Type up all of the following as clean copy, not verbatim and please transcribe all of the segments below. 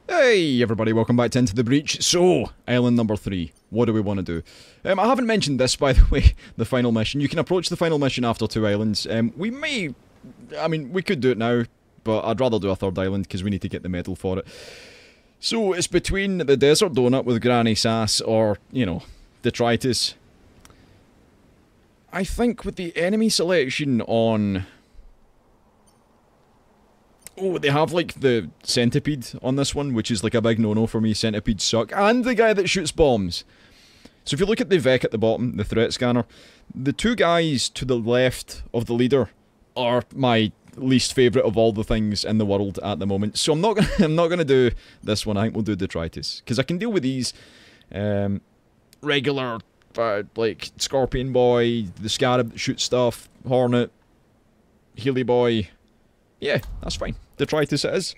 Hey everybody, welcome back to Into the Breach. So, island number 3. What do we want to do? I haven't mentioned this, by the way, the final mission. You can approach the final mission after 2 islands. We could do it now, but I'd rather do a 3rd island because we need to get the medal for it. So, it's between the Desert Donut with Granny Sass or, you know, Detritus. I think with the enemy selection on... Oh, they have, like, the centipede on this one, which is, like, a big no-no for me. Centipedes suck. And the guy that shoots bombs. So if you look at the VEC at the bottom, the threat scanner, the 2 guys to the left of the leader are my least favourite of all the things in the world at the moment. So I'm not gonna do this one. I think we'll do Detritus. Because I can deal with these regular, like, Scorpion Boy, the Scarab that shoots stuff, Hornet, Healy Boy. Yeah, that's fine. Detritus it is.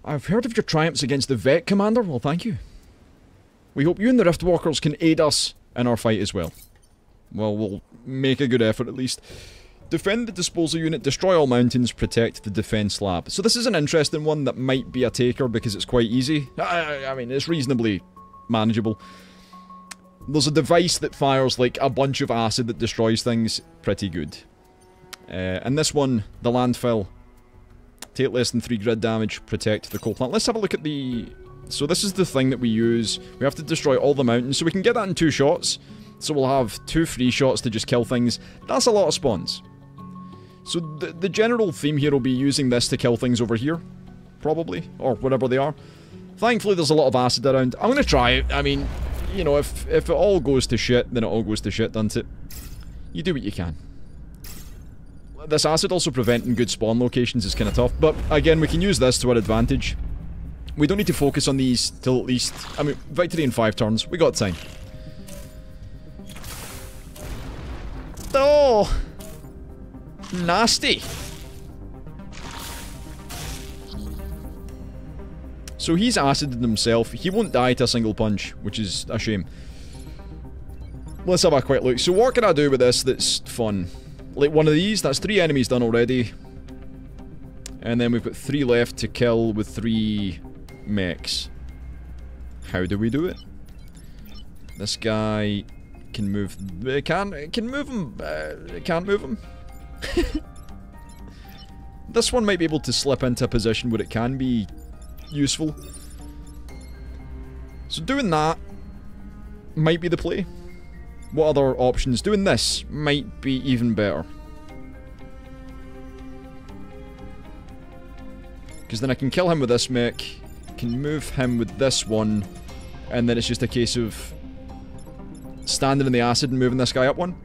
I've heard of your triumphs against the Vet, Commander. Well, thank you. We hope you and the Riftwalkers can aid us in our fight as well. Well, we'll make a good effort at least. Defend the disposal unit, destroy all mountains, protect the defense lab. So this is an interesting one that might be a taker because it's quite easy. I mean, it's reasonably manageable. There's a device that fires like a bunch of acid that destroys things. Pretty good. And this one, the landfill, take less than 3 grid damage, protect the coal plant. Let's have a look at the... So this is the thing that we use. We have to destroy all the mountains, so we can get that in 2 shots. So we'll have 2 free shots to just kill things. That's a lot of spawns. So the general theme here will be using this to kill things over here, probably, or wherever they are. Thankfully there's a lot of acid around. I'm going to try it. I mean, you know, if it all goes to shit, then it all goes to shit, doesn't it? You do what you can. This acid also preventing good spawn locations is kind of tough, but again, we can use this to our advantage. We don't need to focus on these till at least... I mean, victory in 5 turns. We got time. Oh! Nasty! So he's acided himself. He won't die to a single punch, which is a shame. Let's have a quick look. So what can I do with this that's fun? Like one of these, that's 3 enemies done already. And then we've got 3 left to kill with 3 mechs. How do we do it? This guy can move... It can move him. It can't move him. This one might be able to slip into a position where it can be useful. So doing that might be the play. What other options? Doing this might be even better. Because then I can kill him with this mech, can move him with this one, and then it's just a case of standing in the acid and moving this guy up one.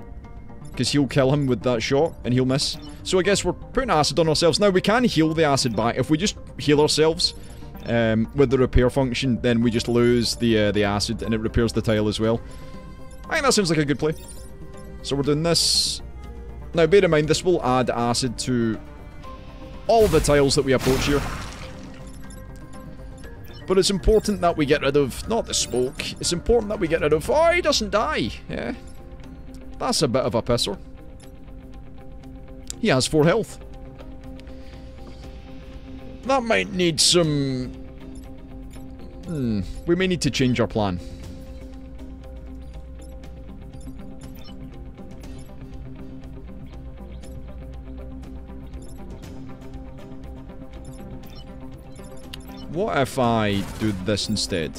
Because he'll kill him with that shot, and he'll miss. So I guess we're putting acid on ourselves. Now, we can heal the acid back. If we just heal ourselves with the repair function, then we just lose the acid, and it repairs the tile as well. I think that seems like a good play. So we're doing this. Now, bear in mind, this will add acid to all the tiles that we approach here. But it's important that we get rid of, not the smoke, it's important that we get rid of... Oh, he doesn't die! Yeah. That's a bit of a pisser. He has 4 health. That might need some... we may need to change our plan. What if I do this instead?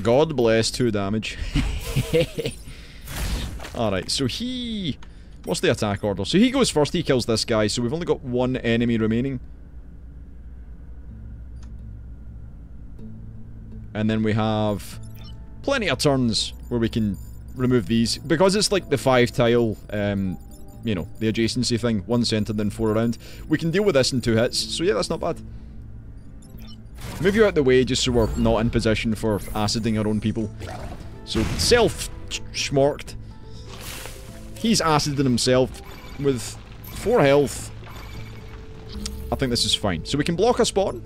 God bless, 2 damage. Alright, so he... What's the attack order? So he goes first, he kills this guy, so we've only got 1 enemy remaining. And then we have plenty of turns where we can remove these. Because it's like the 5 tile, you know, the adjacency thing. 1 center, then 4 around. We can deal with this in 2 hits, so yeah, that's not bad. Move you out the way just so we're not in position for aciding our own people. So, self-schmorked. He's aciding himself with 4 health. I think this is fine. So we can block a spawn.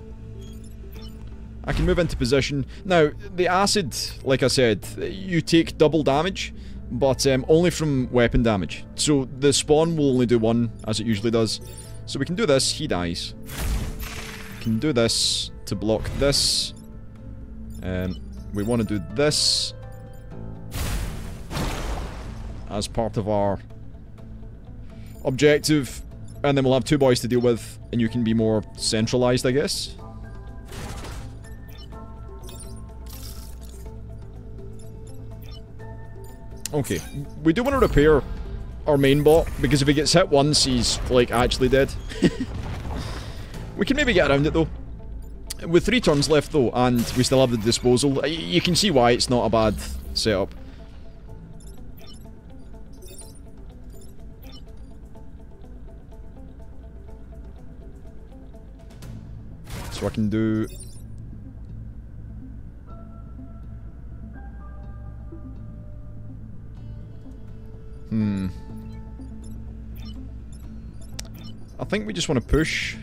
I can move into position. Now, the acid, like I said, you take double damage. but only from weapon damage. So the spawn will only do 1, as it usually does. So we can do this, he dies. We can do this to block this. We want to do this as part of our objective. And then we'll have 2 boys to deal with, and you can be more centralized, I guess. Okay, we do want to repair our main bot, because if he gets hit once, he's, like, actually dead. We can maybe get around it, though. With 3 turns left, though, and we still have the disposal, you can see why it's not a bad setup. So I can do... I think we just want to push.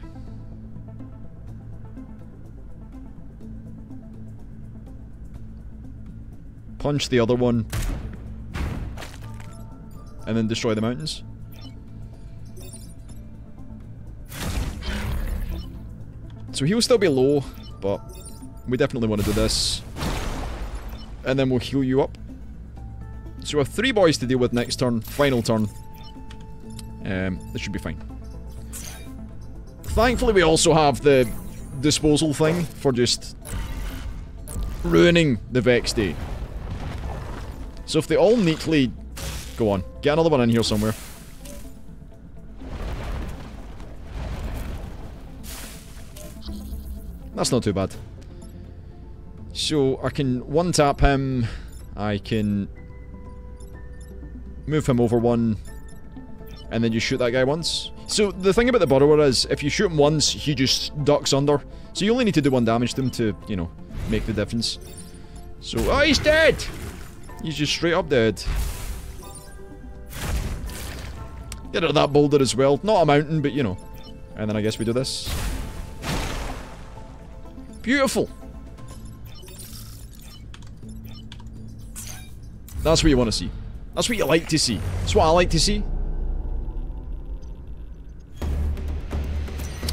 Punch the other one. And then destroy the mountains. So he'll still be low, but we definitely want to do this. And then we'll heal you up. So we have 3 boys to deal with next turn, final turn. This should be fine. Thankfully we also have the disposal thing for just ruining the Vex day. So if they all neatly... Go on, get another one in here somewhere. That's not too bad. So I can 1-tap him. I can move him over 1. And then you shoot that guy once. So the thing about the burrower is, if you shoot him once, he just ducks under. So you only need to do 1 damage to him to, you know, make the difference. So, oh, he's dead! He's just straight up dead. Get rid of that boulder as well. Not a mountain, but you know. And then I guess we do this. Beautiful! That's what you want to see. That's what you like to see. That's what I like to see.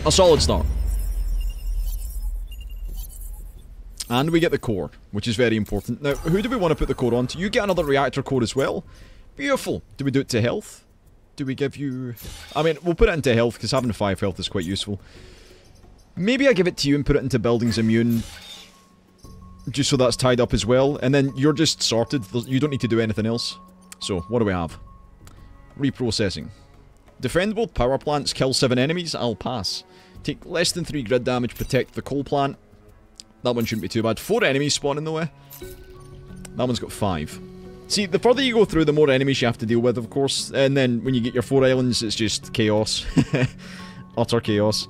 A solid start. And we get the core, which is very important. Now, who do we want to put the core onto? You get another reactor core as well. Beautiful. Do we do it to health? Do we give you... I mean, we'll put it into health, because having 5 health is quite useful. Maybe I give it to you and put it into buildings immune. Just so that's tied up as well. And then you're just sorted. You don't need to do anything else. So, what do we have? Reprocessing. Defendable power plants kill 7 enemies. I'll pass. Take less than 3 grid damage. Protect the coal plant. That one shouldn't be too bad. 4 enemies spawn in the way. That one's got 5. See, the further you go through, the more enemies you have to deal with, of course. And then when you get your 4 islands, it's just chaos. Utter chaos.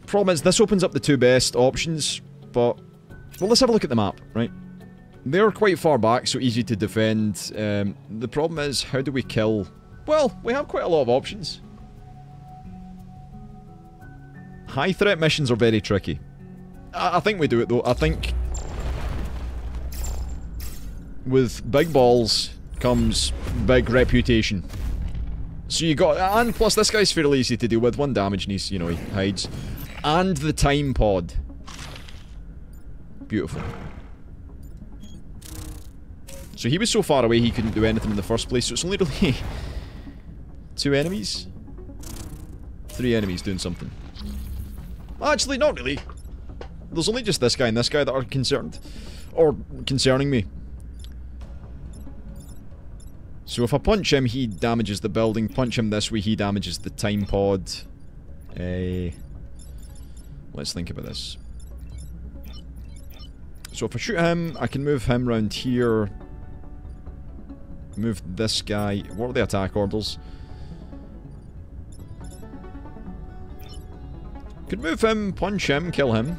Problem is, this opens up the 2 best options, but... Well, let's have a look at the map, right? They're quite far back, so easy to defend. The problem is, how do we kill... Well, we have quite a lot of options. High threat missions are very tricky. I think we do it, though. I think... With big balls comes big reputation. So you got... And plus, this guy's fairly easy to deal with. 1 damage and he's, you know, he hides. And the time pod. Beautiful. So he was so far away he couldn't do anything in the first place, so it's only really 2 enemies? 3 enemies doing something. Actually, not really. There's only just this guy and this guy that are concerned. Or concerning me. So if I punch him, he damages the building. Punch him this way, he damages the time pod. Let's think about this. So if I shoot him, I can move him round here. Move this guy. What are the attack orders? Could move him, punch him, kill him.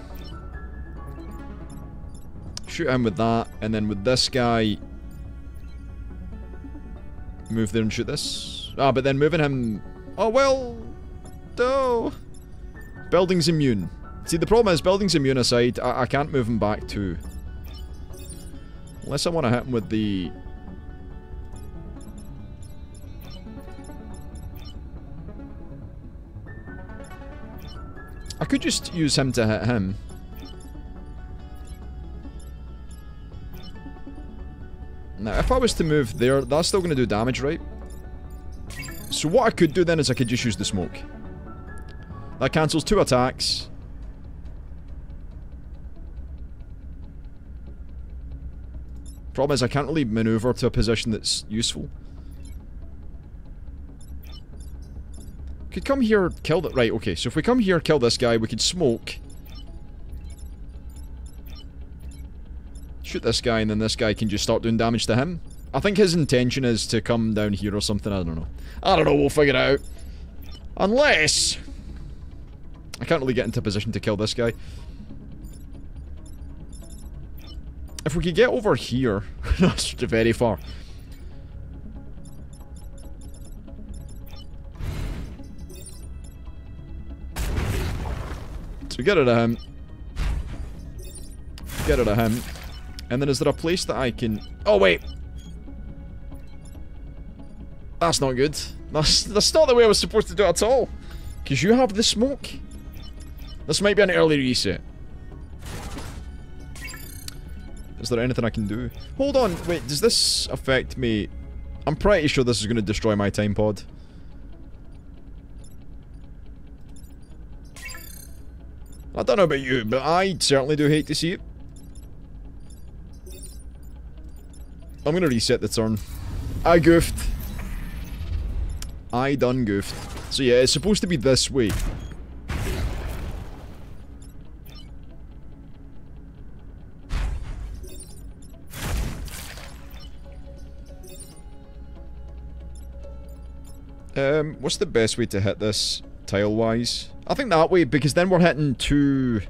Shoot him with that, and then with this guy... Move there and shoot this. Ah, but then moving him... Oh, well... No. Building's immune. See, the problem is, building's immune aside, I can't move him back to... Unless I want to hit him with the... I could just use him to hit him. Now, if I was to move there, that's still going to do damage, right? So what I could do then is I could just use the smoke. That cancels 2 attacks. Problem is I can't really maneuver to a position that's useful. Could come here, kill that. Right, okay, so if we come here, kill this guy, we could smoke. Shoot this guy, and then this guy can just start doing damage to him. I think his intention is to come down here or something, I don't know. I don't know, we'll figure it out. Unless... I can't really get into a position to kill this guy. If we could get over here... That's very far. So get rid of him. Get rid of him. And then is there a place that I can... Oh, wait! That's not good. That's not the way I was supposed to do it at all. Because you have the smoke. This might be an early reset. Is there anything I can do? Hold on, wait, does this affect me? I'm pretty sure this is going to destroy my time pod. I don't know about you, but I certainly do hate to see it. I'm going to reset the turn. I goofed. I done goofed. So yeah, it's supposed to be this way. What's the best way to hit this, tile-wise? I think that way, because then we're hitting 2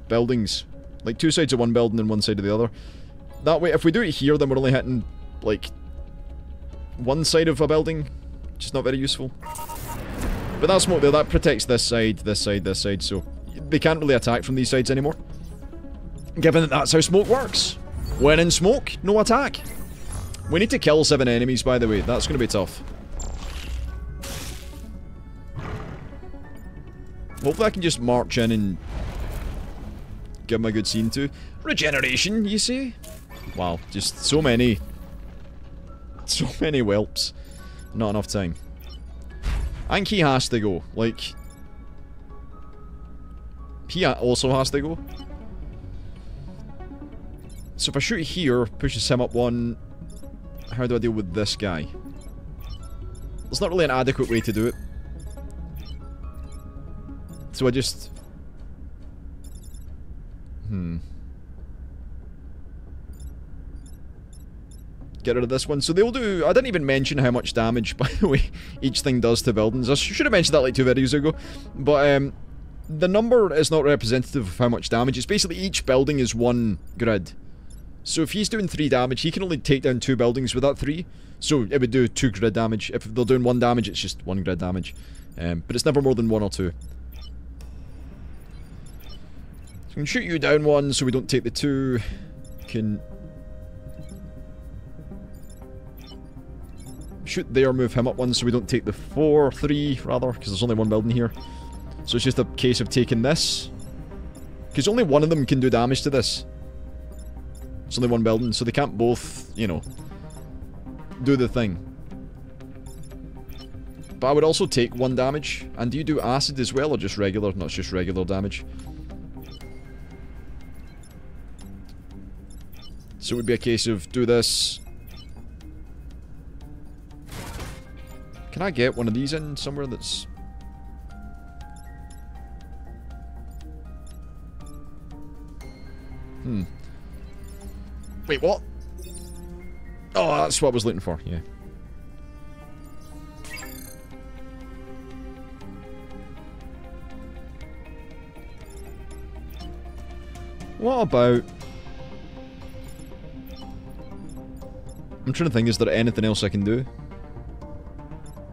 buildings. Like, 2 sides of one building and 1 side of the other. That way, if we do it here, then we're only hitting, like, 1 side of a building. Which is not very useful. But that smoke there, that protects this side, this side, this side, so they can't really attack from these sides anymore. Given that that's how smoke works. When in smoke, no attack. We need to kill 7 enemies, by the way. That's going to be tough. Hopefully I can just march in and give him a good scene too. Regeneration, you see? Wow, just so many. So many whelps. Not enough time. I think he has to go. Like... He also has to go. So if I shoot here, pushes him up 1... How do I deal with this guy? There's not really an adequate way to do it. So I just... Get rid of this one. So they'll do... I didn't even mention how much damage, by the way, each thing does to buildings. I should have mentioned that like 2 videos ago. But, the number is not representative of how much damage. It's basically each building is 1 grid. So if he's doing 3 damage, he can only take down 2 buildings with that 3. So it would do 2 grid damage. If they're doing 1 damage, it's just 1 grid damage. But it's never more than 1 or 2. So we can shoot you down 1 so we don't take the 2. Can... shoot there, move him up 1 so we don't take the 3 rather, because there's only 1 building here. So it's just a case of taking this. Because only one of them can do damage to this. It's only 1 building, so they can't both, you know, do the thing. But I would also take 1 damage. And do you do acid as well, or just regular? No, it's just regular damage. So it would be a case of do this. Can I get one of these in somewhere that's... Wait, what? Oh, that's what I was looking for, yeah. What about... I'm trying to think, is there anything else I can do?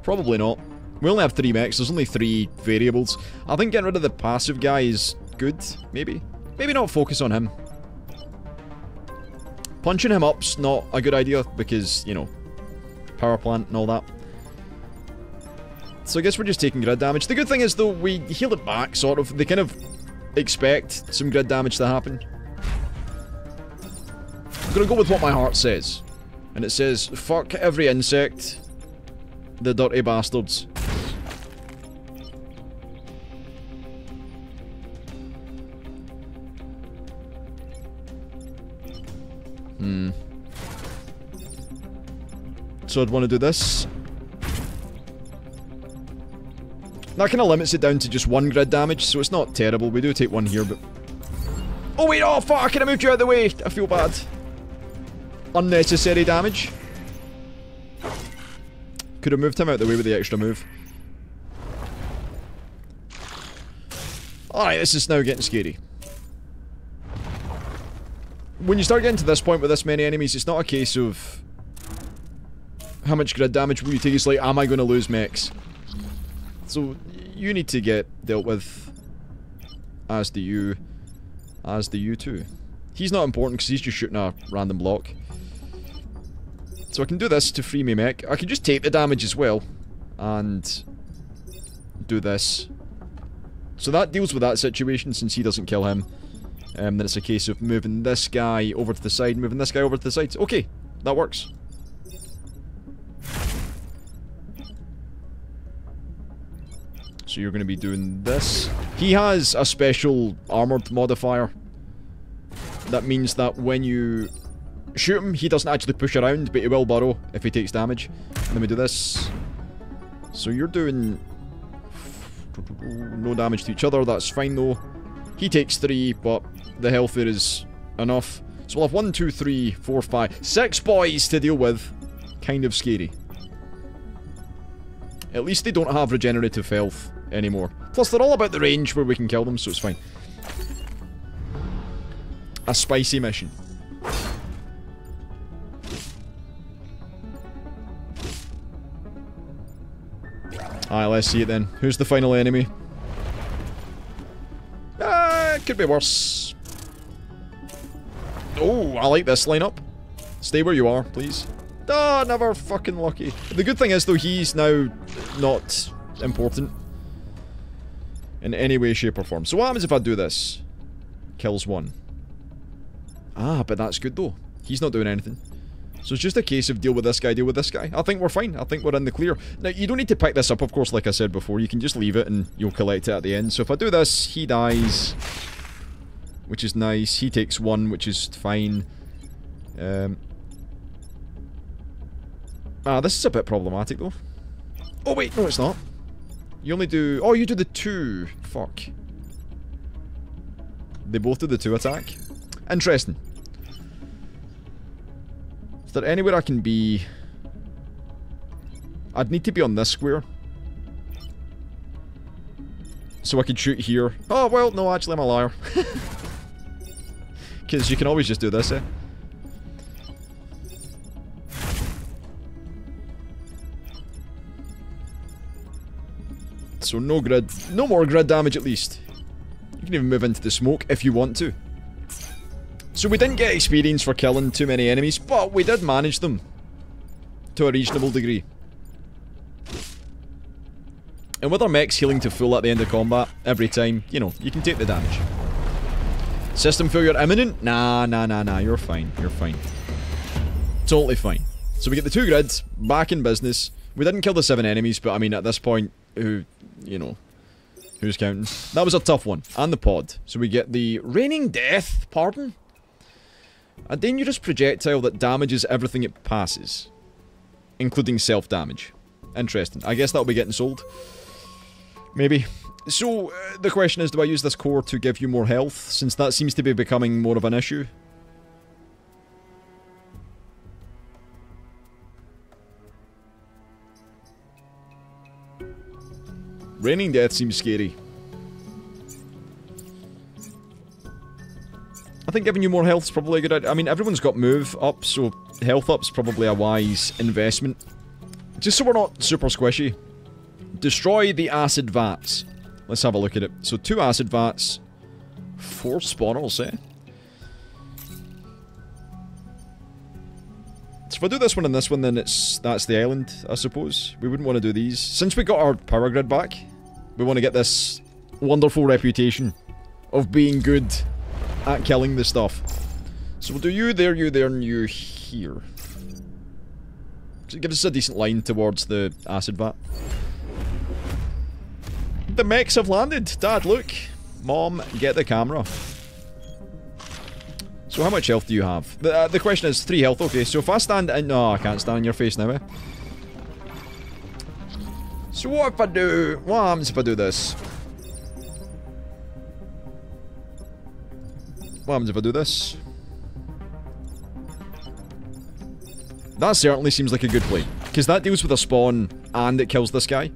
Probably not. We only have 3 mechs, there's only 3 variables. I think getting rid of the passive guy is good, maybe. Maybe not focus on him. Punching him up's not a good idea because, you know, power plant and all that. So I guess we're just taking grid damage. The good thing is, though, we heal it back, sort of. They kind of expect some grid damage to happen. I'm gonna go with what my heart says. And it says, fuck every insect. The dirty bastards. So I'd want to do this. That kind of limits it down to just one grid damage, so it's not terrible. We do take one here, but... Oh wait, oh fuck, I could have moved you out of the way. I feel bad. Unnecessary damage. Could have moved him out of the way with the extra move. Alright, this is now getting scary. When you start getting to this point with this many enemies, it's not a case of how much grid damage will you take. It's like, am I going to lose mechs? So, you need to get dealt with. As do you. As do you too. He's not important because he's just shooting a random block. So I can do this to free me mech. I can just take the damage as well. And do this. So that deals with that situation since he doesn't kill him. Then it's a case of moving this guy over to the side, moving this guy over to the side. Okay, that works. So you're going to be doing this. He has a special armored modifier. That means that when you shoot him, he doesn't actually push around, but he will burrow if he takes damage. And then we do this. So you're doing no damage to each other, that's fine though. He takes 3, but the health there is enough. So we'll have 1, 2, 3, 4, 5, 6 boys to deal with. Kind of scary. At least they don't have regenerative health anymore. Plus they're all about the range where we can kill them, so it's fine. A spicy mission. Alright, let's see it then. Who's the final enemy? It could be worse. Oh, I like this lineup. Stay where you are, please. Ah, never fucking lucky. The good thing is, though, he's now not important in any way, shape, or form. So what happens if I do this? Kills 1. Ah, but that's good, though. He's not doing anything. So it's just a case of deal with this guy, deal with this guy. I think we're fine. I think we're in the clear. Now, you don't need to pick this up, of course, like I said before. You can just leave it and you'll collect it at the end. So if I do this, he dies. Which is nice. He takes 1, which is fine. This is a bit problematic, though. Oh, wait. No, it's not. You only do... Oh, you do the 2. Fuck. They both do the 2 attack. Interesting. Is there anywhere I can be? I'd need to be on this square. So I could shoot here. Oh, well, no, actually, I'm a liar. Because you can always just do this, eh? So no grid. No more grid damage, at least. You can even move into the smoke if you want to. So we didn't get experience for killing too many enemies, but we did manage them. To a reasonable degree. And with our mechs healing to full at the end of combat, every time, you know, you can take the damage. System failure imminent? Nah, you're fine, you're fine. Totally fine. So we get the 2 grids, back in business. We didn't kill the 7 enemies, but I mean, at this point, who, you know, who's counting? That was a tough one. And the pod. So we get the Raining Death, pardon? A dangerous projectile that damages everything it passes. Including self-damage. Interesting. I guess that'll be getting sold. Maybe. So, the question is, do I use this core to give you more health? Since that seems to be becoming more of an issue. Raining Death seems scary. I think giving you more health is probably a good idea. I mean, everyone's got move up, so health up's probably a wise investment. Just so we're not super squishy. Destroy the acid vats. Let's have a look at it. So 2 acid vats. 4 spawners, eh? So if I do this one and this one, then that's the island, I suppose. We wouldn't want to do these. Since we got our power grid back, we want to get this wonderful reputation of being good at killing the stuff. So we'll do you there, and you here. So it gives us a decent line towards the acid vat. The mechs have landed. Dad, look. Mom, get the camera. So how much health do you have? The question is 3 health. Okay, so if I stand in... No, I can't stand in your face now, eh? So what if I do... What happens if I do this? What happens if I do this? That certainly seems like a good play. Because that deals with a spawn and it kills this guy.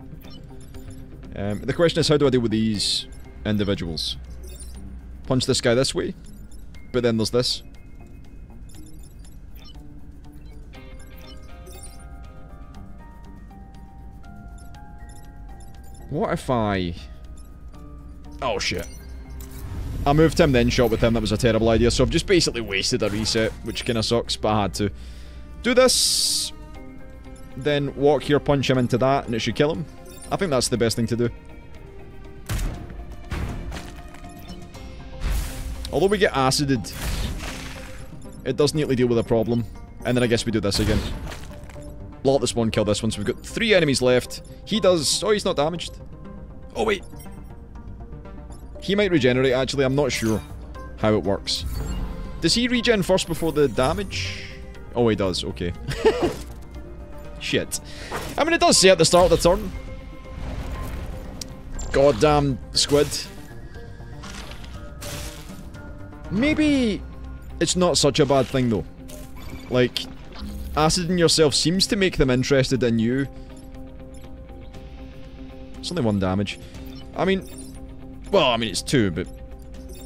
The question is, how do I deal with these individuals? Punch this guy this way. But then there's this. What if I... Oh shit. I moved him then shot with him, that was a terrible idea. So I've just basically wasted a reset, which kinda sucks, but I had to. Do this. Then walk here, punch him into that, and it should kill him. I think that's the best thing to do. Although we get acided, it does neatly deal with a problem. And then I guess we do this again. Let this one kill this one, so we've got 3 enemies left. He does... Oh, he's not damaged. Oh, wait. He might regenerate, actually. I'm not sure how it works. Does he regen first before the damage? Oh, he does. Okay. Shit. I mean, it does say at the start of the turn. Goddamn squid. Maybe it's not such a bad thing, though. Like, aciding yourself seems to make them interested in you. It's only 1 damage. I mean... Well, I mean, it's 2, but...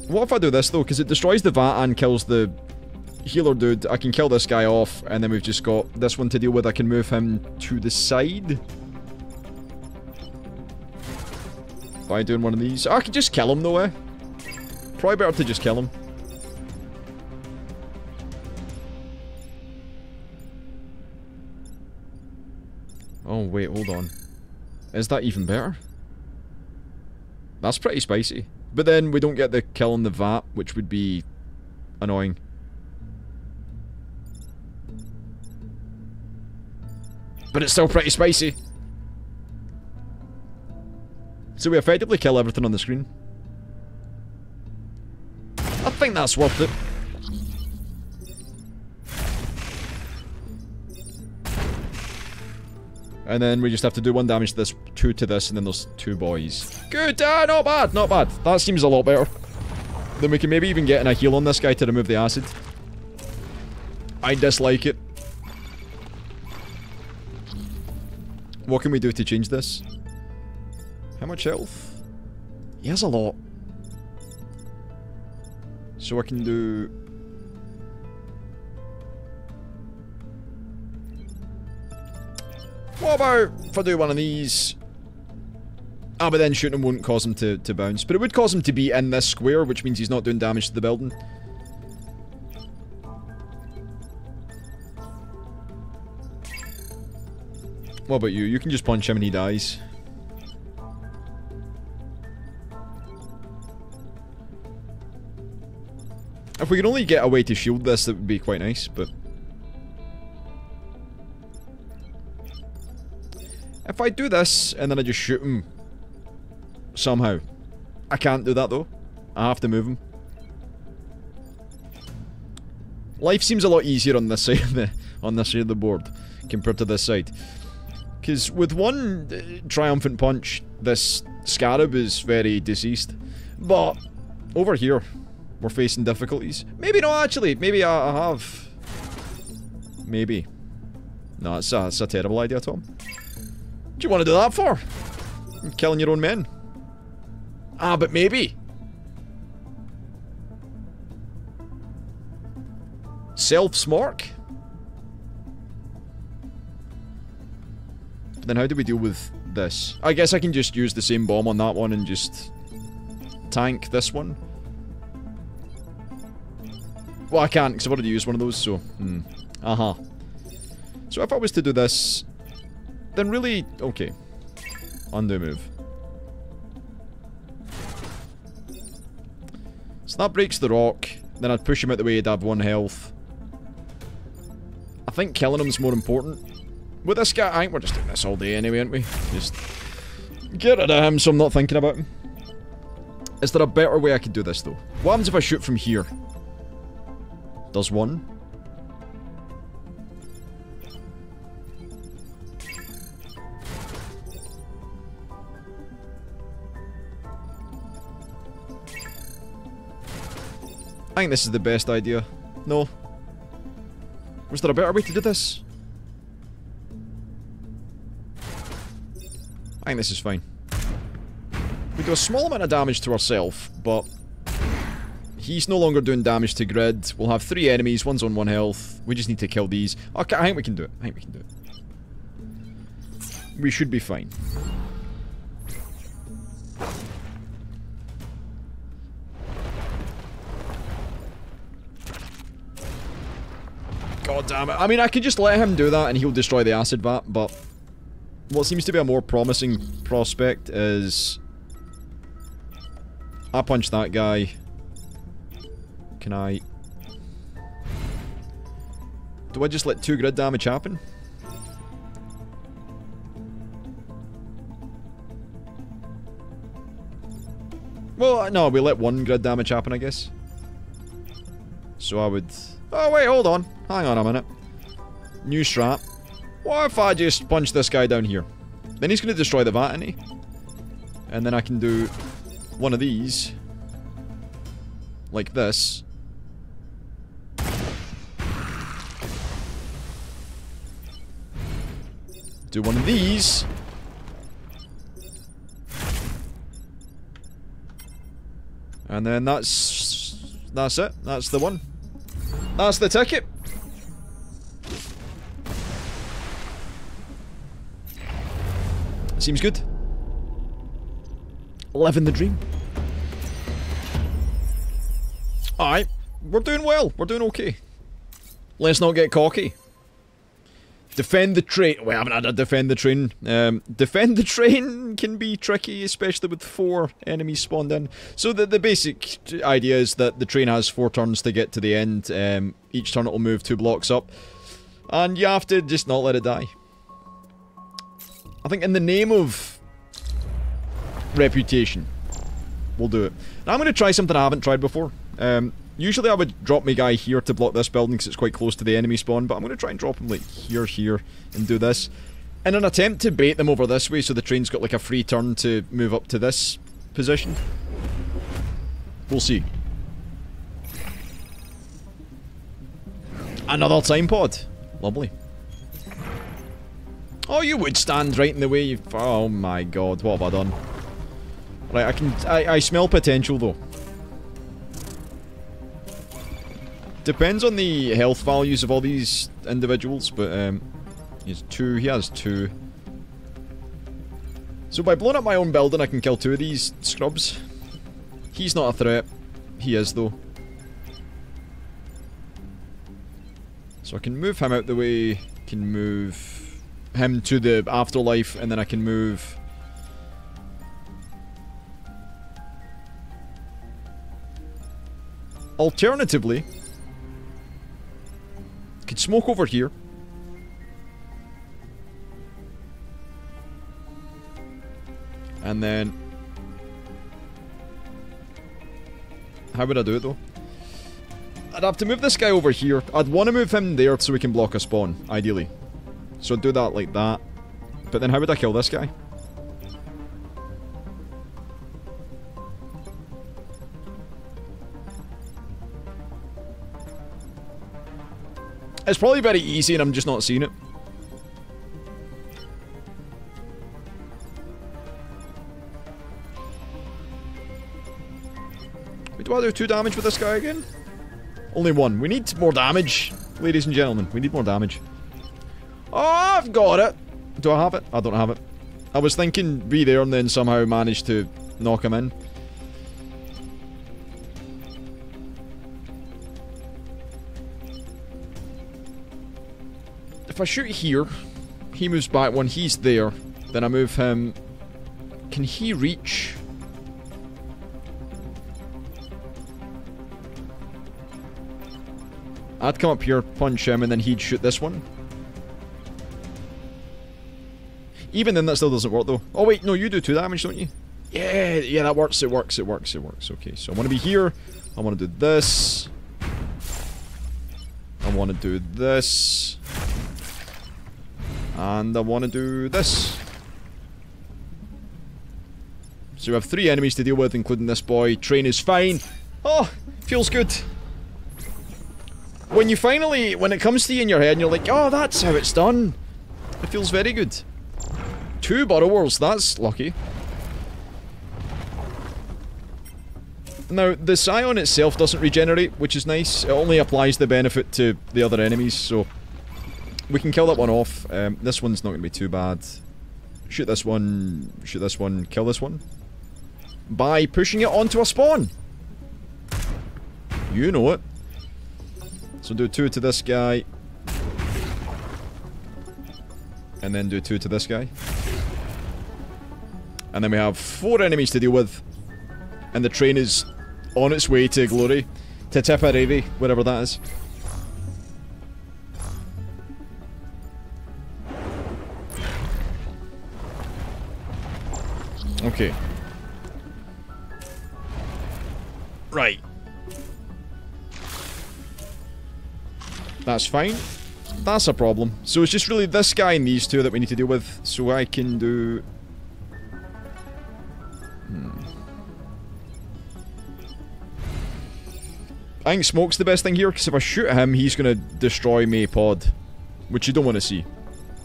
What if I do this, though? Because it destroys the vat and kills the healer dude. I can kill this guy off, and then we've just got this one to deal with. I can move him to the side. By doing one of these. I can just kill him, though, eh? Probably better to just kill him. Oh, wait, hold on. Is that even better? That's pretty spicy. But then we don't get the kill in the vat, which would be annoying. But it's still pretty spicy. So we effectively kill everything on the screen. I think that's worth it. And then we just have to do 1 damage to this, 2 to this, and then there's 2 boys. Good, not bad, not bad. That seems a lot better. Then we can maybe even get in a heal on this guy to remove the acid. I dislike it. What can we do to change this? How much health? He has a lot. So I can do... What about if I do one of these? Ah, but then shooting him won't cause him to bounce. But it would cause him to be in this square, which means he's not doing damage to the building. What about you? You can just punch him and he dies. If we could only get a way to shield this, that would be quite nice, but... If I do this, and then I just shoot him... somehow. I can't do that, though. I have to move him. Life seems a lot easier on this side of the board, compared to this side. Because with 1 triumphant punch, this scarab is very deceased. But, over here, we're facing difficulties. Maybe not, actually. Maybe I have. Maybe. No, it's a terrible idea, Tom. What do you want to do that for? You're killing your own men. Ah, but maybe. Self-smork? But then how do we deal with this? I guess I can just use the same bomb on that one and just tank this one. Well, I can't, because I've already used one of those, so... Uh-huh. So if I was to do this, then really... Okay. Undo move. So that breaks the rock. Then I'd push him out the way, he'd have 1 health. I think killing him's more important. With this guy, I think we're just doing this all day anyway, aren't we? Just get rid of him so I'm not thinking about him. Is there a better way I could do this, though? What happens if I shoot from here? Does 1? I think this is the best idea. No. Was there a better way to do this? I think this is fine. We do a small amount of damage to ourselves, but he's no longer doing damage to grid. We'll have 3 enemies, one's on 1 health. We just need to kill these. Okay, I think we can do it. I think we can do it. We should be fine. God damn it. I mean, I could just let him do that and he'll destroy the acid vat, but what seems to be a more promising prospect is... I punch that guy. Can I... Do I just let 2 grid damage happen? Well, no, we let 1 grid damage happen, I guess. So I would... Oh, wait, hold on. Hang on a minute. New strat. What if I just punch this guy down here? Then he's going to destroy the vat, isn't he? And then I can do one of these. Like this. Do one of these. And then that's it. That's the one. That's the ticket. Seems good. Living the dream. Alright. We're doing well. We're doing okay. Let's not get cocky. Defend the train. We haven't had a defend the train. Defend the train can be tricky, especially with 4 enemies spawned in. So the basic idea is that the train has 4 turns to get to the end. Each turn it will move 2 blocks up. And you have to just not let it die. I think in the name of reputation, we'll do it. Now I'm going to try something I haven't tried before. Usually I would drop my guy here to block this building because it's quite close to the enemy spawn, but I'm going to try and drop him like here, and do this. In an attempt to bait them over this way so the train's got like a free turn to move up to this position. We'll see. Another time pod. Lovely. Oh, you would stand right in the way. You... Oh my god, what have I done? Right, I smell potential though. Depends on the health values of all these individuals, but he has 2. So by blowing up my own building I can kill 2 of these scrubs. He's not a threat. He is though. So I can move him out the way, can move him to the afterlife, and then I can move... Alternatively... Could smoke over here. And then... How would I do it though? I'd have to move this guy over here. I'd want to move him there so we can block a spawn, ideally. So I'd do that like that. But then how would I kill this guy? It's probably very easy and I'm just not seeing it. Wait, do I do 2 damage with this guy again? Only 1. We need more damage, ladies and gentlemen. We need more damage. Oh, I've got it! Do I have it? I don't have it. I was thinking be there and then somehow manage to knock him in. if I shoot here, he moves back one, he's there. Then I move him. Can he reach? I'd come up here, punch him, and then he'd shoot this one. Even then, that still doesn't work, though. Oh, wait, no, you do 2 damage, don't you? Yeah, that works, it works. Okay, so I want to be here. I want to do this. I want to do this. And I want to do this. So we have 3 enemies to deal with, including this boy. Train is fine. Oh, feels good. When you finally, when it comes to you in your head and you're like, oh, that's how it's done. It feels very good. 2 burrowers, that's lucky. Now, the Scion itself doesn't regenerate, which is nice. It only applies the benefit to the other enemies, so we can kill that one off. This one's not going to be too bad. Shoot this one, kill this one. By pushing it onto a spawn. You know it. So do 2 to this guy. And then do 2 to this guy. And then we have 4 enemies to deal with. And the train is on its way to glory. To Tipperary, wherever that is. Okay. Right. That's fine. That's a problem. So it's just really this guy and these 2 that we need to deal with. So I can do... I think smoke's the best thing here, because if I shoot him, he's going to destroy my pod. Which you don't want to see.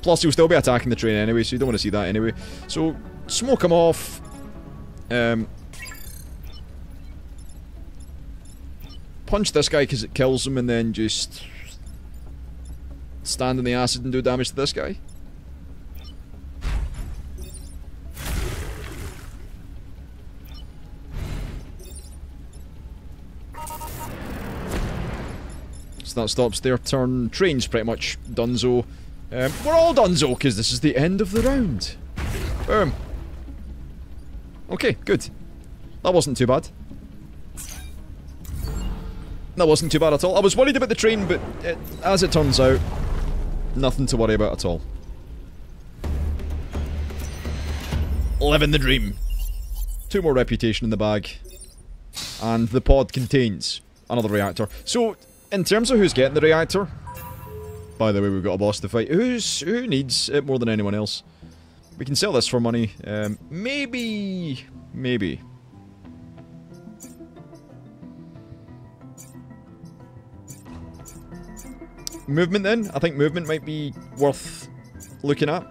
Plus, he'll still be attacking the train anyway, so you don't want to see that anyway. So, smoke him off. Punch this guy because it kills him, and then just... stand in the acid and do damage to this guy. So that stops their turn. Train's pretty much donezo. We're all donezo because this is the end of the round. Boom. Okay, good. That wasn't too bad. That wasn't too bad at all. I was worried about the train, but as it turns out, nothing to worry about at all. Living the dream. 2 more reputation in the bag. And the pod contains another reactor. So, in terms of who's getting the reactor... By the way, we've got a boss to fight. Who needs it more than anyone else? We can sell this for money. Maybe... Movement then? I think movement might be worth looking at.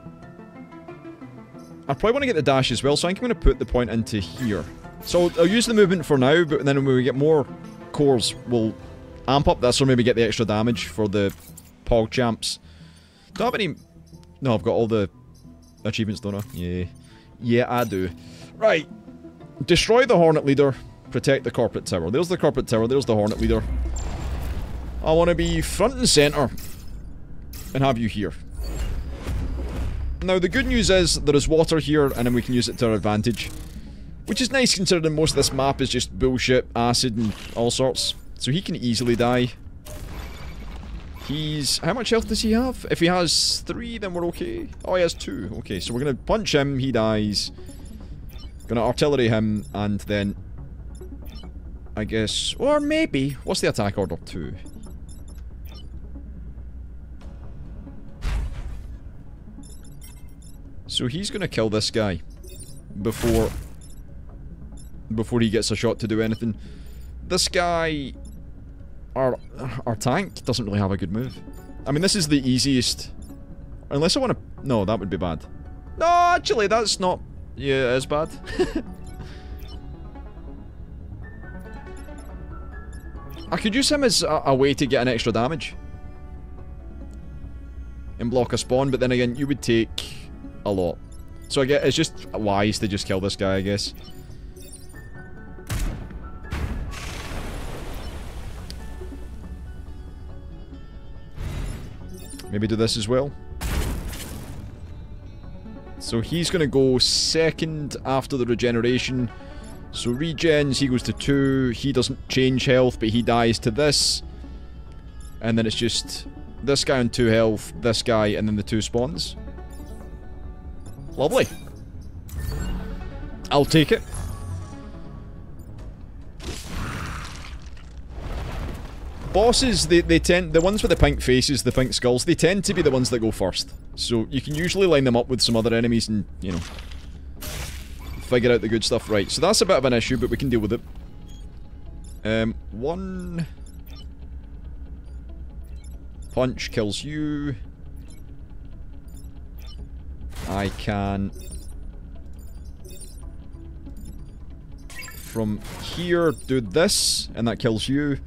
I probably want to get the dash as well, so I think I'm going to put the point into here. So I'll use the movement for now, but then when we get more cores, we'll amp up this or maybe get the extra damage for the Pog champs. Do I have any... No, I've got all the achievements, don't I? Yeah. Yeah, I do. Right. Destroy the Hornet Leader. Protect the Corporate Tower. There's the Corporate Tower. There's the Hornet Leader. I want to be front and center. And have you here. Now, the good news is there is water here, and then we can use it to our advantage. Which is nice considering most of this map is just bullshit, acid, and all sorts. So he can easily die. He's... How much health does he have? If he has 3, then we're okay. Oh, he has 2. Okay, so we're gonna punch him, he dies. Gonna artillery him, and then... I guess... Or maybe... What's the attack order? 2. So he's gonna kill this guy. Before he gets a shot to do anything. This guy... Our tank doesn't really have a good move. I mean, this is the easiest... Unless I want to... No, that would be bad. No, actually, that's not... Yeah, it is bad. I could use him as a way to get an extra damage. And block a spawn, but then again, you would take a lot. So I guess it's just wise to just kill this guy, I guess. Maybe do this as well. So he's going to go second after the regeneration. So regens, he goes to 2. He doesn't change health, but he dies to this. And then it's just this guy on 2 health, this guy, and then the 2 spawns. Lovely. I'll take it. Bosses, they tend... The ones with the pink faces, the pink skulls, they tend to be the ones that go first. So you can usually line them up with some other enemies and, you know, figure out the good stuff. Right, so that's a bit of an issue, but we can deal with it. One... punch kills you. I can... from here, do this, and that kills you.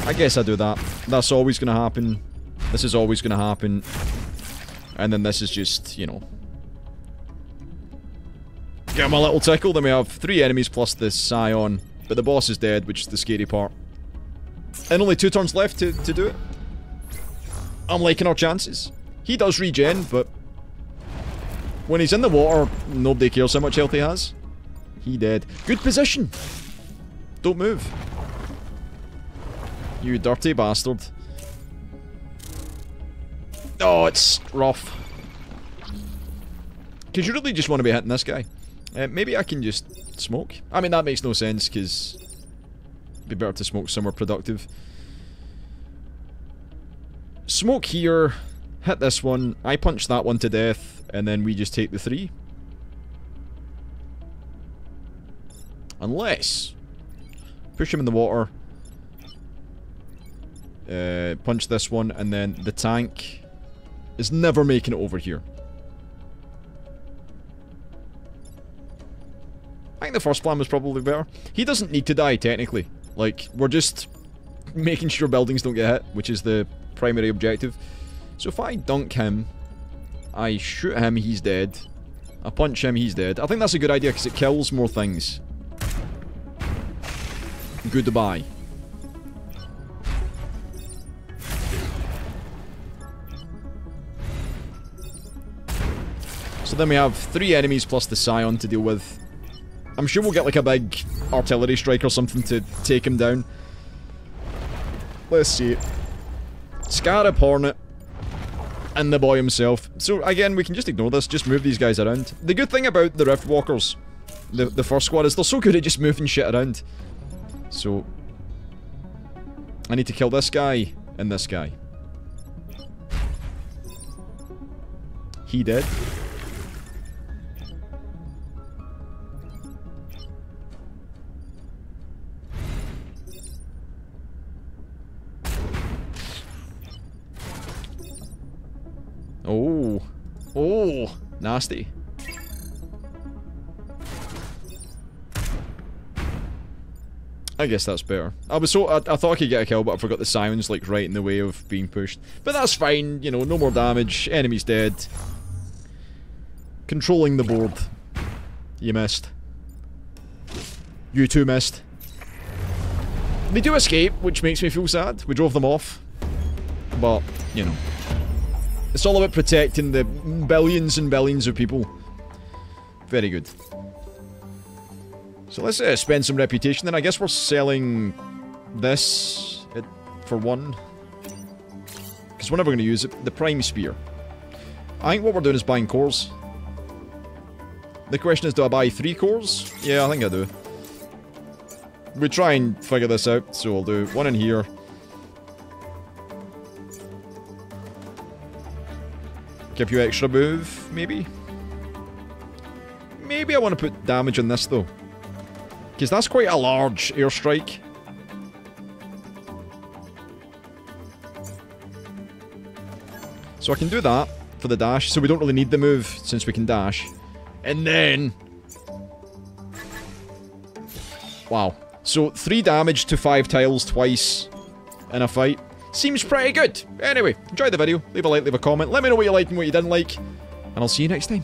I guess I do that. That's always gonna happen. This is always gonna happen. And then this is just, you know... give him a little tickle. Then we have 3 enemies plus the Scion. But the boss is dead, which is the scary part. And only 2 turns left to do it. I'm liking our chances. He does regen, but... when he's in the water, nobody cares how much health he has. He dead. Good position! Don't move. You dirty bastard. Oh, it's rough. Because you really just want to be hitting this guy. Maybe I can just smoke. I mean, that makes no sense, because... it'd be better to smoke somewhere productive. Smoke here. Hit this one. I punch that one to death. And then we just take the 3. Unless... push him in the water. Punch this one, and then the tank is never making it over here. I think the first plan was probably better. He doesn't need to die, technically. Like, we're just making sure buildings don't get hit, which is the primary objective. So if I dunk him, I shoot him, he's dead. I punch him, he's dead. I think that's a good idea, because it kills more things. Goodbye. So then we have 3 enemies plus the Scion to deal with. I'm sure we'll get like a big artillery strike or something to take him down. Let's see. Scarab Hornet. And the boy himself. So again, we can just ignore this, just move these guys around. The good thing about the Riftwalkers, the first squad, is they're so good at just moving shit around. So... I need to kill this guy and this guy. He dead. Oh. Oh. Nasty. I guess that's better. I thought I could get a kill, but I forgot the Scion's like right in the way of being pushed. But that's fine, you know, no more damage, enemy's dead. Controlling the board. You missed. You two missed. They do escape, which makes me feel sad. We drove them off. But, you know. It's all about protecting the billions and billions of people. Very good. So let's spend some reputation then. I guess we're selling this for 1. Because we're never going to use it. The Prime Spear. I think what we're doing is buying cores. The question is, do I buy 3 cores? Yeah, I think I do. We try and figure this out, so we'll do 1 in here. Give you extra move, maybe? Maybe I want to put damage on this, though. Because that's quite a large airstrike. So I can do that for the dash, so we don't really need the move, since we can dash. And then... wow. So 3 damage to 5 tiles twice in a fight. Seems pretty good. Anyway, enjoy the video. Leave a like, leave a comment. Let me know what you liked and what you didn't like. And I'll see you next time.